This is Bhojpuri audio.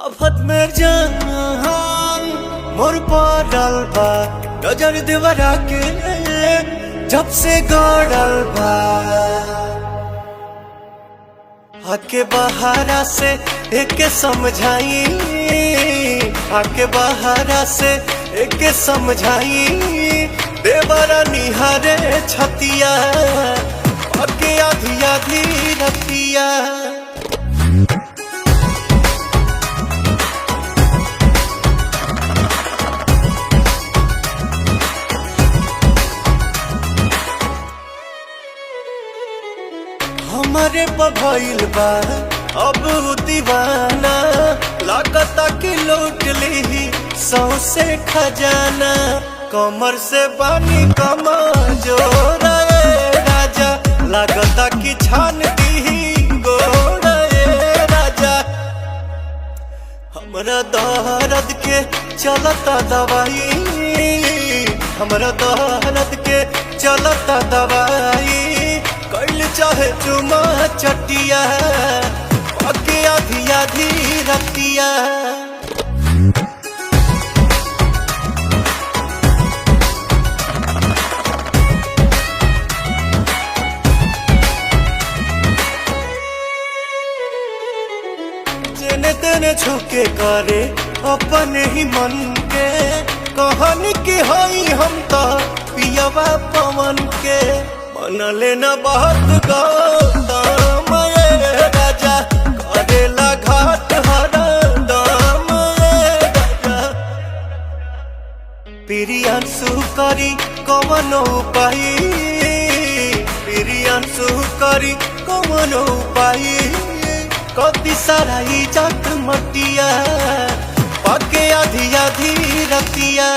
आफत में जान मोर पड़ल बा नजर देवरा के जब से गड़ल बा आके बहारा से एक समझाई आके बहारा से एक समझाई देवरा निहारे छतिया आके आधी आधी रतिया हमारे भइल बा अब दीवाना लागता कि लूट ली सौसे खजाना कमर से बानी कमा जोड़ा राजा लागता कि छान दी गोड़ा राजा हमरा दर्द के चलता दवाई हमरा दर्द के चलता दवाई कैल चाहे चुमा चटिया पके आधी आधी रतिया जेने तेने छुके करे अपने ही मन के कहानी की हई हम तो पियवा पवन के मन लेना बहुत गौतम राजा करेला घाट हर दाम राजा प्रियांशु करी कवन उपाय प्रियांशु करी कवन उपाय कति सारा इज्जत मटिया पके आधी आधी रतिया।